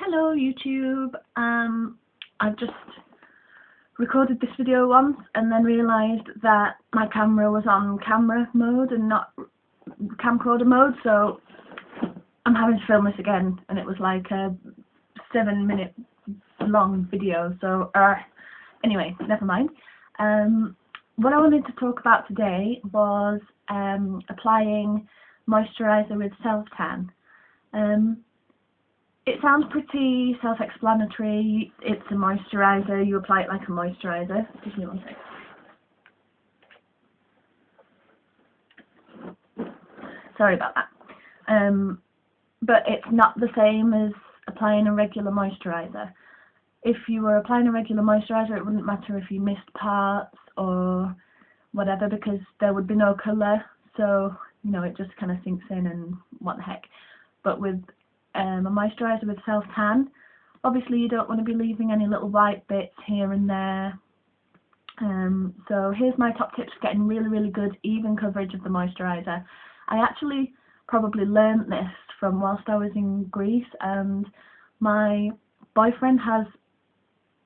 Hello YouTube. I've just recorded this video once and then realised that my camera was on camera mode and not camcorder mode, so I'm having to film this again, and it was like a 7-minute long video, so anyway, never mind. What I wanted to talk about today was applying moisturiser with self-tan. It sounds pretty self-explanatory. It's a moisturiser, you apply it like a moisturiser. Give me one sec. Sorry about that. But it's not the same as applying a regular moisturiser. If you were applying a regular moisturiser, it wouldn't matter if you missed parts or whatever, because there would be no colour, so you know, it just kind of sinks in and what the heck. But with a moisturiser with self-tan, obviously you don't want to be leaving any little white bits here and there. So here's my top tips for getting really good even coverage of the moisturiser. I actually probably learnt this from whilst I was in Greece, and my boyfriend has,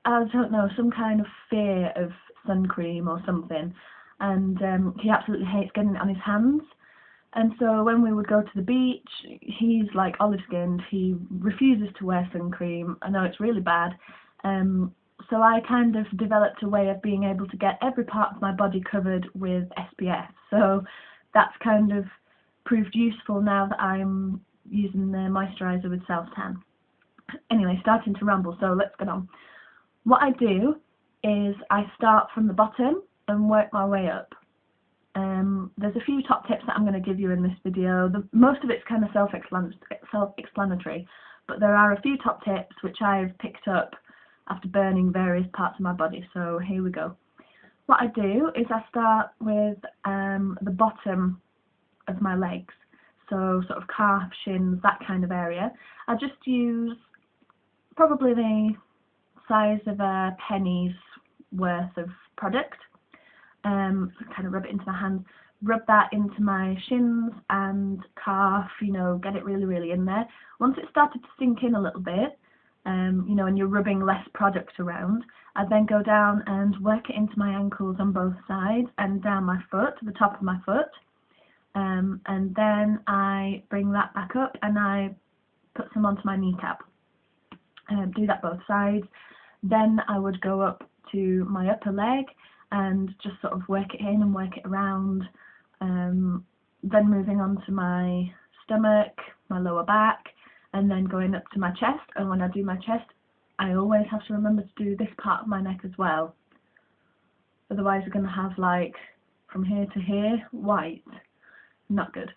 I don't know, some kind of fear of sun cream or something, and he absolutely hates getting it on his hands. And so when we would go to the beach, he's like olive skinned, he refuses to wear sun cream. I know it's really bad. So I kind of developed a way of being able to get every part of my body covered with SPF. So that's kind of proved useful now that I'm using the moisturiser with self-tan. Anyway, starting to ramble, so let's get on. What I do is I start from the bottom and work my way up. There's a few top tips that I'm going to give you in this video. Most of it's kind of self-explanatory, but there are a few top tips which I've picked up after burning various parts of my body, so here we go. What I do is I start with the bottom of my legs, so sort of calf, shins, that kind of area. I just use probably the size of a penny's worth of product. Kind of rub it into my hands, rub that into my shins and calf, you know, get it really in there. Once it started to sink in a little bit, you know, and you're rubbing less product around, I then go down and work it into my ankles on both sides and down my foot, to the top of my foot, and then I bring that back up and I put some onto my kneecap. Do that both sides. Then I would go up to my upper leg and just sort of work it in and work it around, then moving on to my stomach, my lower back, and then going up to my chest. And when I do my chest, I always have to remember to do this part of my neck as well. Otherwise you're going to have like from here to here white. Not good.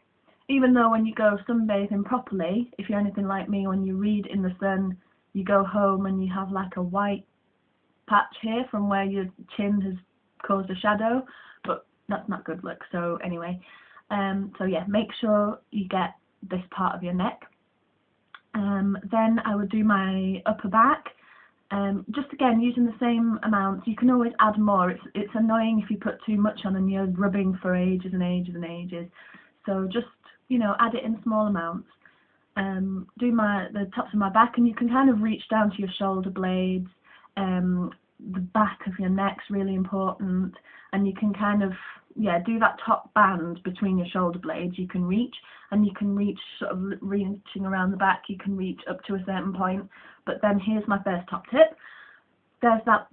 Even though when you go sunbathing properly, if you're anything like me, when you read in the sun, you go home and you have like a white patch here from where your chin has caused a shadow, but that's not good look. So anyway, so yeah, make sure you get this part of your neck. Then I would do my upper back, just again using the same amount. You can always add more. It's annoying if you put too much on and you're rubbing for ages and ages. So just, you know, add it in small amounts. Do the tops of my back, and you can kind of reach down to your shoulder blades. The back of your neck's really important, and you can kind of, yeah, do that top band between your shoulder blades. You can reach, and you can reach sort of reaching around the back, you can reach up to a certain point. But then here's my first top tip. There's that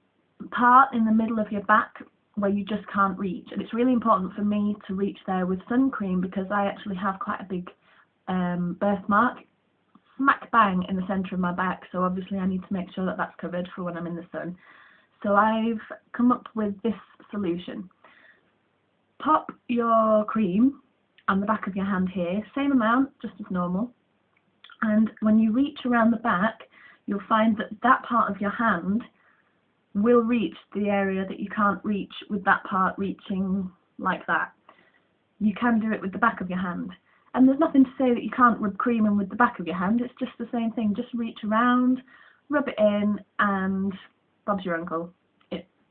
part in the middle of your back where you just can't reach, and it's really important for me to reach there with sun cream, because I actually have quite a big birthmark smack bang in the centre of my back, so obviously I need to make sure that that's covered for when I'm in the sun. So I've come up with this solution. Pop your cream on the back of your hand here, same amount, just as normal, and when you reach around the back, you'll find that that part of your hand will reach the area that you can't reach with that part reaching like that. You can do it with the back of your hand. And there's nothing to say that you can't rub cream in with the back of your hand. It's just the same thing. Just reach around, rub it in, and Bob's your uncle.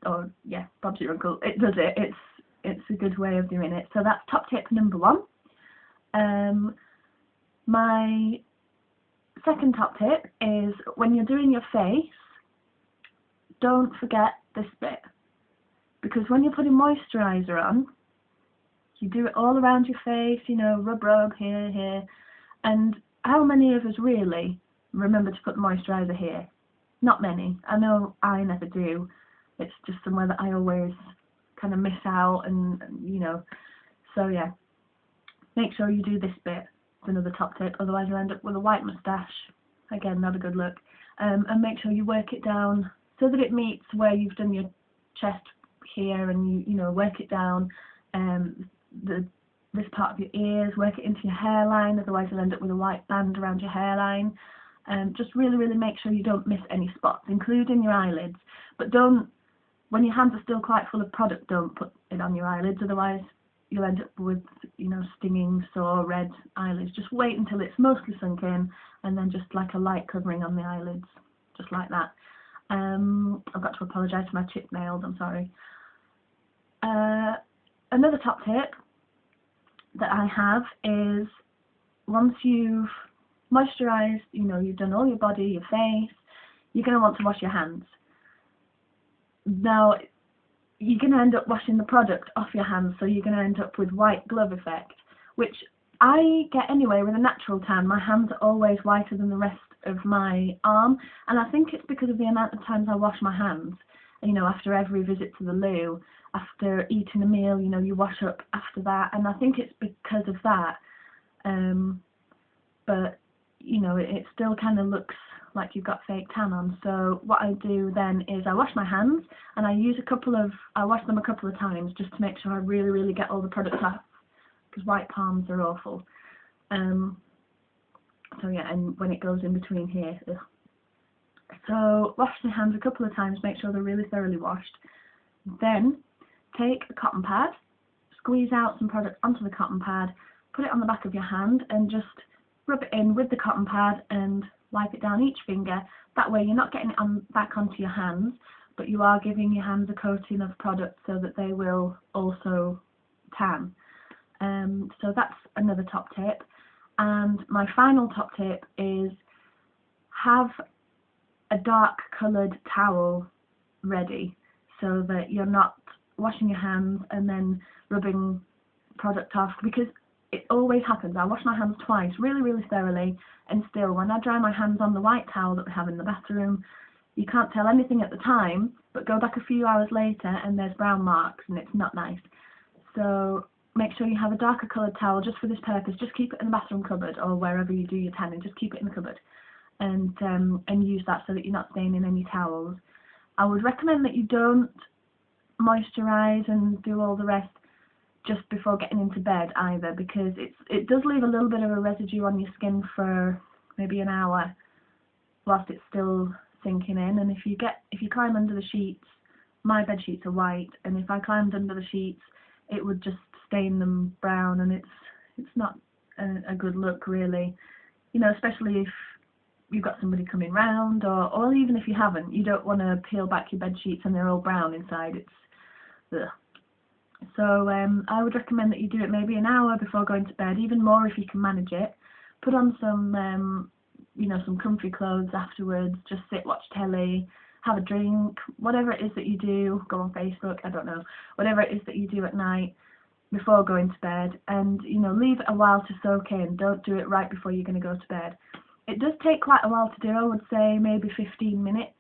Bob's your uncle. It does it. It's a good way of doing it. So that's top tip number 1. My second top tip is when you're doing your face, don't forget this bit, because when you're putting moisturiser on, you do it all around your face, you know, rub here, and how many of us really remember to put the moisturiser here? Not many. I know I never do. It's just somewhere that I always kind of miss out, and you know, so yeah, make sure you do this bit. It's another top tip, otherwise you'll end up with a white moustache. Again, not a good look. And make sure you work it down so that it meets where you've done your chest here, and you know, work it down this part of your ears, work it into your hairline, otherwise you'll end up with a white band around your hairline. Just really make sure you don't miss any spots, including your eyelids. But don't, when your hands are still quite full of product, don't put it on your eyelids, otherwise you'll end up with, you know, stinging, sore, red eyelids. Just wait until it's mostly sunk in, and then just like a light covering on the eyelids, just like that. I've got to apologise for my chipped nails, I'm sorry. Another top tip that I have is, once you've moisturised, you know, you've done all your body, your face, you're going to want to wash your hands. Now, you're going to end up washing the product off your hands, so you're going to end up with white glove effect, which I get anyway with a natural tan. My hands are always whiter than the rest of my arm, and I think it's because of the amount of times I wash my hands. You know, after every visit to the loo, after eating a meal, you know, you wash up after that, and I think it's because of that. But you know, it still kind of looks like you've got fake tan on. So what I do then is I wash my hands, and I wash them a couple of times just to make sure I really get all the product off, because white palms are awful. So yeah, and when it goes in between here. Ugh. So wash the hands a couple of times, make sure they're really thoroughly washed. Then take a cotton pad, squeeze out some product onto the cotton pad, put it on the back of your hand, and just rub it in with the cotton pad and wipe it down each finger. That way you're not getting it back onto your hands, but you are giving your hands a coating of product so that they will also tan. So that's another top tip. And my final top tip is, have a dark coloured towel ready, so that you're not washing your hands and then rubbing product off, because it always happens. I wash my hands twice, really thoroughly, and still when I dry my hands on the white towel that we have in the bathroom, you can't tell anything at the time, but go back a few hours later and there's brown marks, and it's not nice. So make sure you have a darker coloured towel just for this purpose. Just keep it in the bathroom cupboard, or wherever you do your tanning, just keep it in the cupboard, and use that so that you're not staining any towels. I would recommend that you don't moisturise and do all the rest just before getting into bed either, because it does leave a little bit of a residue on your skin for maybe an hour whilst it's still sinking in. And if you climb under the sheets, my bed sheets are white, and if I climbed under the sheets, it would just stain them brown, and it's not a good look really. You know, especially if you've got somebody coming round, or even if you haven't, you don't want to peel back your bed sheets and they're all brown inside. It's ugh. So I would recommend that you do it maybe an hour before going to bed, even more if you can manage it. Put on some you know, some comfy clothes afterwards, just sit, watch telly, have a drink, whatever it is that you do, go on Facebook, I don't know, whatever it is that you do at night before going to bed, and you know, leave it a while to soak in. Don't do it right before you're going to go to bed. It does take quite a while to do. I would say maybe 15 minutes.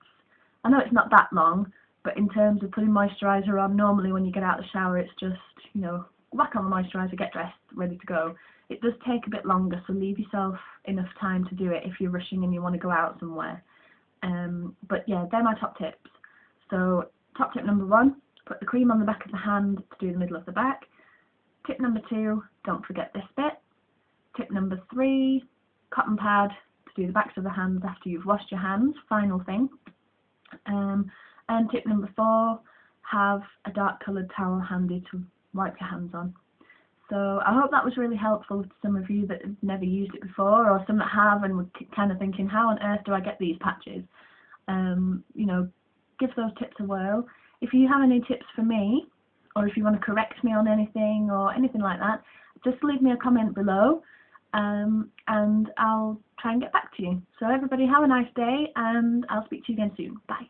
I know it's not that long, but in terms of putting moisturiser on, normally when you get out of the shower, it's just, you know, whack on the moisturiser, get dressed, ready to go. It does take a bit longer, so leave yourself enough time to do it if you're rushing and you want to go out somewhere. But yeah, they're my top tips. So top tip number 1, put the cream on the back of the hand to do the middle of the back. Tip number 2, don't forget this bit. Tip number 3, cotton pad to do the backs of the hands after you've washed your hands, final thing. And tip number 4, have a dark coloured towel handy to wipe your hands on. So I hope that was really helpful to some of you that have never used it before, or some that have and were kind of thinking, how on earth do I get these patches? You know, give those tips a whirl. If you have any tips for me, or if you want to correct me on anything or anything like that, just leave me a comment below, and I'll try and get back to you. So everybody have a nice day, and I'll speak to you again soon. Bye.